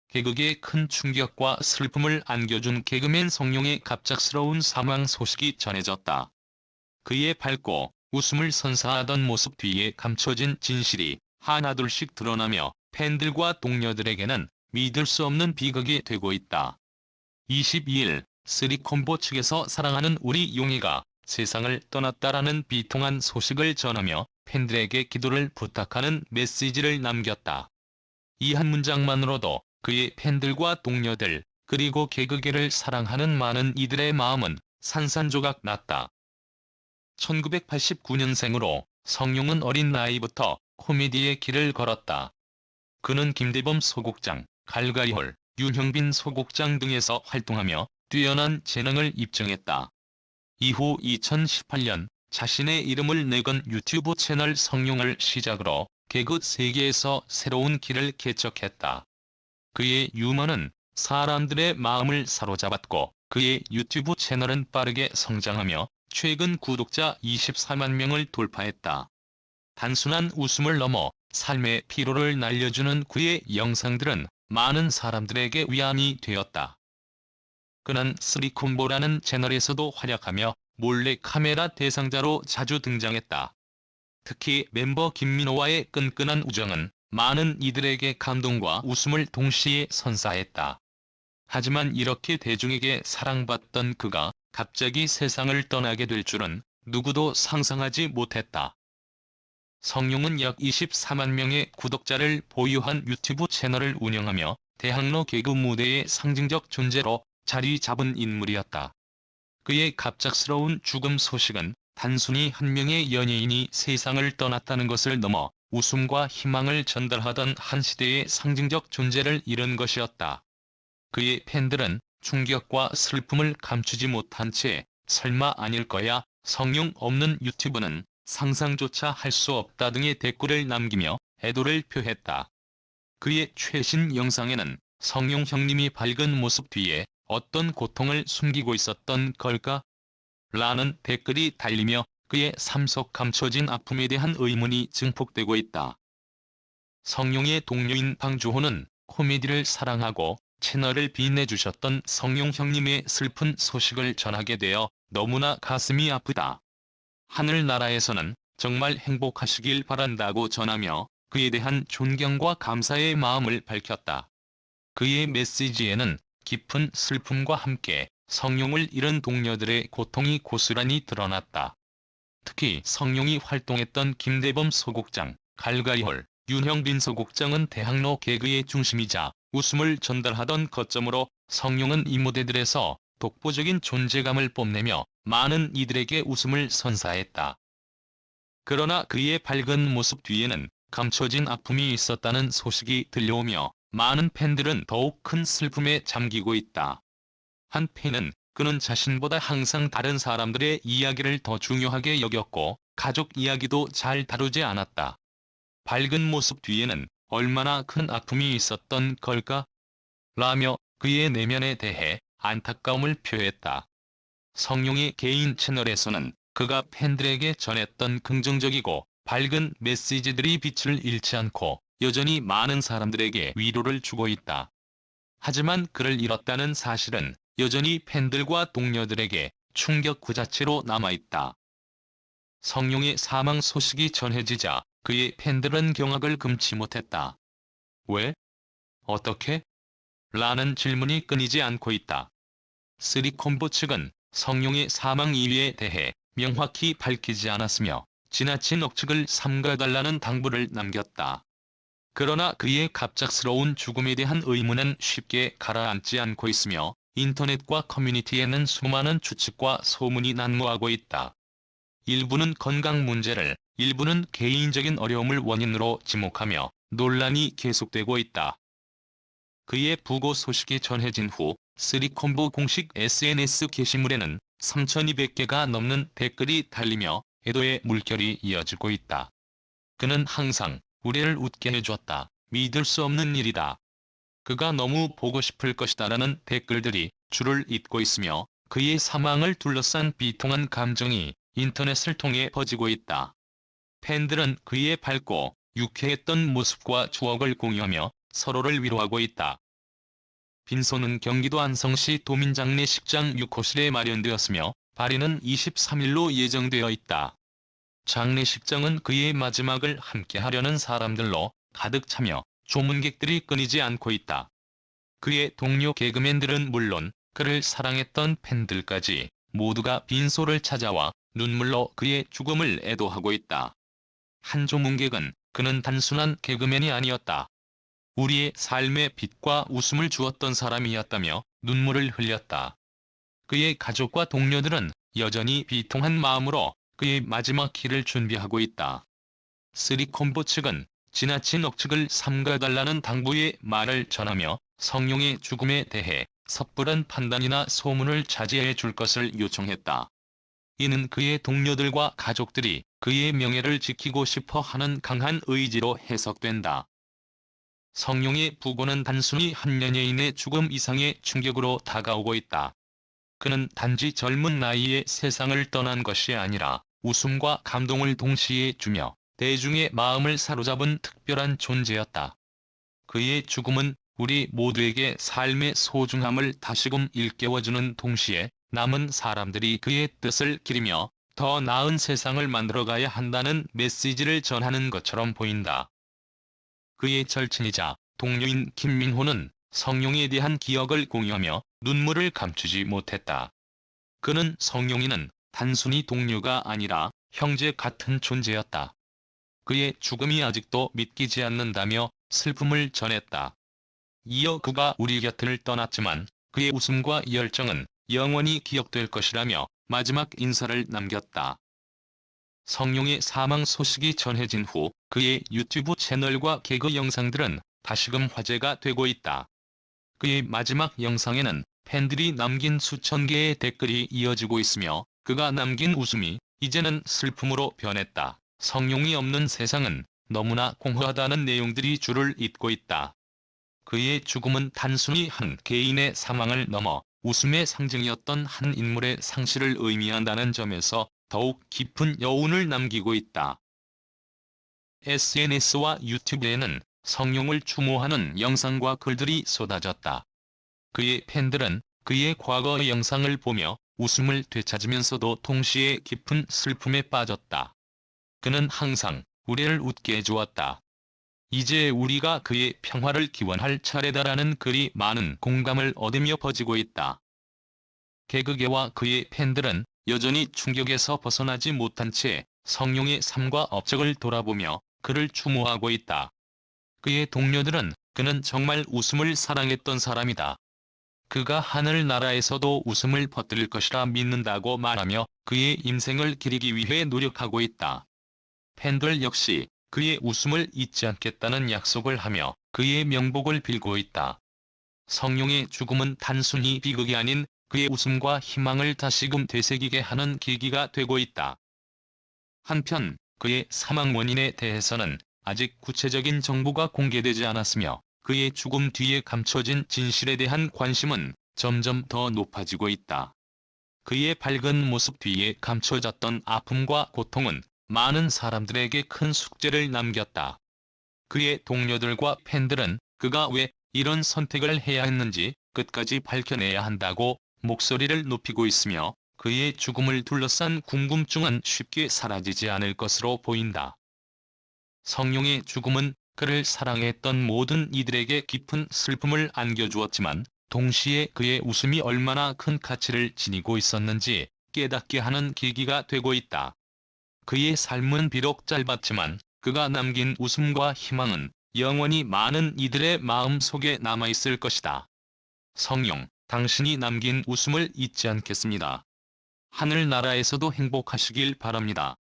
개그계에 큰 충격과 슬픔을 안겨준 개그맨 성룡의 갑작스러운 사망 소식이 전해졌다. 그의 밝고 웃음을 선사하던 모습 뒤에 감춰진 진실이 하나둘씩 드러나며 팬들과 동료들에게는 믿을 수 없는 비극이 되고 있다. 22일 쓰리콤보 측에서 사랑하는 우리 용이가 세상을 떠났다라는 비통한 소식을 전하며 팬들에게 기도를 부탁하는 메시지를 남겼다. 이 한 문장만으로도 그의 팬들과 동료들, 그리고 개그계를 사랑하는 많은 이들의 마음은 산산조각 났다. 1989년생으로 성룡은 어린 나이부터 코미디의 길을 걸었다. 그는 김대범 소극장, 갈가이홀, 윤형빈 소극장 등에서 활동하며 뛰어난 재능을 입증했다. 이후 2018년 자신의 이름을 내건 유튜브 채널 성룡을 시작으로 개그 세계에서 새로운 길을 개척했다. 그의 유머는 사람들의 마음을 사로잡았고 그의 유튜브 채널은 빠르게 성장하며 최근 구독자 24만 명을 돌파했다. 단순한 웃음을 넘어 삶의 피로를 날려주는 그의 영상들은 많은 사람들에게 위안이 되었다. 그는 쓰리콤보라는 채널에서도 활약하며 몰래 카메라 대상자로 자주 등장했다. 특히 멤버 김민호와의 끈끈한 우정은 많은 이들에게 감동과 웃음을 동시에 선사했다. 하지만 이렇게 대중에게 사랑받던 그가 갑자기 세상을 떠나게 될 줄은 누구도 상상하지 못했다. 성룡은 약 24만 명의 구독자를 보유한 유튜브 채널을 운영하며 대학로 개그 무대의 상징적 존재로 자리 잡은 인물이었다. 그의 갑작스러운 죽음 소식은 단순히 한 명의 연예인이 세상을 떠났다는 것을 넘어 웃음과 희망을 전달하던 한 시대의 상징적 존재를 잃은 것이었다. 그의 팬들은 충격과 슬픔을 감추지 못한 채 설마 아닐 거야, 성룡 없는 유튜브는 상상조차 할 수 없다 등의 댓글을 남기며 애도를 표했다. 그의 최신 영상에는 성룡 형님이 밝은 모습 뒤에 어떤 고통을 숨기고 있었던 걸까? 라는 댓글이 달리며 그의 삶 속 감춰진 아픔에 대한 의문이 증폭되고 있다. 성룡의 동료인 방주호는 코미디를 사랑하고 채널을 빛내주셨던 성룡 형님의 슬픈 소식을 전하게 되어 너무나 가슴이 아프다. 하늘나라에서는 정말 행복하시길 바란다고 전하며 그에 대한 존경과 감사의 마음을 밝혔다. 그의 메시지에는 깊은 슬픔과 함께 성룡을 잃은 동료들의 고통이 고스란히 드러났다. 특히 성룡이 활동했던 김대범 소극장, 갈가이홀, 윤형빈 소극장은 대학로 개그의 중심이자 웃음을 전달하던 거점으로 성룡은 이 무대들에서 독보적인 존재감을 뽐내며 많은 이들에게 웃음을 선사했다. 그러나 그의 밝은 모습 뒤에는 감춰진 아픔이 있었다는 소식이 들려오며 많은 팬들은 더욱 큰 슬픔에 잠기고 있다. 한 팬은 그는 자신보다 항상 다른 사람들의 이야기를 더 중요하게 여겼고 가족 이야기도 잘 다루지 않았다. 밝은 모습 뒤에는 얼마나 큰 아픔이 있었던 걸까? 라며 그의 내면에 대해 안타까움을 표했다. 성룡의 개인 채널에서는 그가 팬들에게 전했던 긍정적이고 밝은 메시지들이 빛을 잃지 않고 여전히 많은 사람들에게 위로를 주고 있다. 하지만 그를 잃었다는 사실은 여전히 팬들과 동료들에게 충격 그 자체로 남아있다. 성룡의 사망 소식이 전해지자 그의 팬들은 경악을 금치 못했다. 왜? 어떻게? 라는 질문이 끊이지 않고 있다. 쓰리콤보 측은 성룡의 사망 이유에 대해 명확히 밝히지 않았으며 지나친 억측을 삼가달라는 당부를 남겼다. 그러나 그의 갑작스러운 죽음에 대한 의문은 쉽게 가라앉지 않고 있으며 인터넷과 커뮤니티에는 수많은 추측과 소문이 난무하고 있다. 일부는 건강 문제를, 일부는 개인적인 어려움을 원인으로 지목하며 논란이 계속되고 있다. 그의 부고 소식이 전해진 후 쓰리콤보 공식 SNS 게시물에는 3,200개가 넘는 댓글이 달리며 애도의 물결이 이어지고 있다. 그는 항상 우리를 웃게 해줬다. 믿을 수 없는 일이다. 그가 너무 보고 싶을 것이다라는 댓글들이 줄을 잇고 있으며 그의 사망을 둘러싼 비통한 감정이 인터넷을 통해 퍼지고 있다. 팬들은 그의 밝고 유쾌했던 모습과 추억을 공유하며 서로를 위로하고 있다. 빈소는 경기도 안성시 도민장례식장 6호실에 마련되었으며 발인은 23일로 예정되어 있다. 장례식장은 그의 마지막을 함께하려는 사람들로 가득 차며 조문객들이 끊이지 않고 있다. 그의 동료 개그맨들은 물론 그를 사랑했던 팬들까지 모두가 빈소를 찾아와 눈물로 그의 죽음을 애도하고 있다. 한 조문객은 그는 단순한 개그맨이 아니었다. 우리의 삶에 빛과 웃음을 주었던 사람이었다며 눈물을 흘렸다. 그의 가족과 동료들은 여전히 비통한 마음으로 그의 마지막 길을 준비하고 있다. 쓰리콤보 측은 지나친 억측을 삼가달라는 당부의 말을 전하며 성룡의 죽음에 대해 섣부른 판단이나 소문을 자제해 줄 것을 요청했다. 이는 그의 동료들과 가족들이 그의 명예를 지키고 싶어 하는 강한 의지로 해석된다. 성룡의 부고는 단순히 한 연예인의 죽음 이상의 충격으로 다가오고 있다. 그는 단지 젊은 나이에 세상을 떠난 것이 아니라 웃음과 감동을 동시에 주며 대중의 마음을 사로잡은 특별한 존재였다. 그의 죽음은 우리 모두에게 삶의 소중함을 다시금 일깨워주는 동시에 남은 사람들이 그의 뜻을 기리며 더 나은 세상을 만들어가야 한다는 메시지를 전하는 것처럼 보인다. 그의 절친이자 동료인 김민호는 성룡에 대한 기억을 공유하며 눈물을 감추지 못했다. 그는 성룡이는 단순히 동료가 아니라 형제 같은 존재였다. 그의 죽음이 아직도 믿기지 않는다며 슬픔을 전했다. 이어 그가 우리 곁을 떠났지만 그의 웃음과 열정은 영원히 기억될 것이라며 마지막 인사를 남겼다. 성룡의 사망 소식이 전해진 후 그의 유튜브 채널과 개그 영상들은 다시금 화제가 되고 있다. 그의 마지막 영상에는 팬들이 남긴 수천 개의 댓글이 이어지고 있으며 그가 남긴 웃음이 이제는 슬픔으로 변했다. 성룡이 없는 세상은 너무나 공허하다는 내용들이 줄을 잇고 있다. 그의 죽음은 단순히 한 개인의 사망을 넘어 웃음의 상징이었던 한 인물의 상실을 의미한다는 점에서 더욱 깊은 여운을 남기고 있다. SNS와 유튜브에는 성룡을 추모하는 영상과 글들이 쏟아졌다. 그의 팬들은 그의 과거 영상을 보며 웃음을 되찾으면서도 동시에 깊은 슬픔에 빠졌다. 그는 항상 우리를 웃게 해주었다. 이제 우리가 그의 평화를 기원할 차례다라는 글이 많은 공감을 얻으며 퍼지고 있다. 개그계와 그의 팬들은 여전히 충격에서 벗어나지 못한 채 성룡의 삶과 업적을 돌아보며 그를 추모하고 있다. 그의 동료들은 그는 정말 웃음을 사랑했던 사람이다. 그가 하늘나라에서도 웃음을 퍼뜨릴 것이라 믿는다고 말하며 그의 인생을 기리기 위해 노력하고 있다. 팬들 역시 그의 웃음을 잊지 않겠다는 약속을 하며 그의 명복을 빌고 있다. 성룡의 죽음은 단순히 비극이 아닌 그의 웃음과 희망을 다시금 되새기게 하는 계기가 되고 있다. 한편 그의 사망 원인에 대해서는 아직 구체적인 정보가 공개되지 않았으며 그의 죽음 뒤에 감춰진 진실에 대한 관심은 점점 더 높아지고 있다. 그의 밝은 모습 뒤에 감춰졌던 아픔과 고통은 많은 사람들에게 큰 숙제를 남겼다. 그의 동료들과 팬들은 그가 왜 이런 선택을 해야 했는지 끝까지 밝혀내야 한다고 목소리를 높이고 있으며 그의 죽음을 둘러싼 궁금증은 쉽게 사라지지 않을 것으로 보인다. 성룡의 죽음은 그를 사랑했던 모든 이들에게 깊은 슬픔을 안겨주었지만 동시에 그의 웃음이 얼마나 큰 가치를 지니고 있었는지 깨닫게 하는 계기가 되고 있다. 그의 삶은 비록 짧았지만 그가 남긴 웃음과 희망은 영원히 많은 이들의 마음 속에 남아있을 것이다. 성룡, 당신이 남긴 웃음을 잊지 않겠습니다. 하늘나라에서도 행복하시길 바랍니다.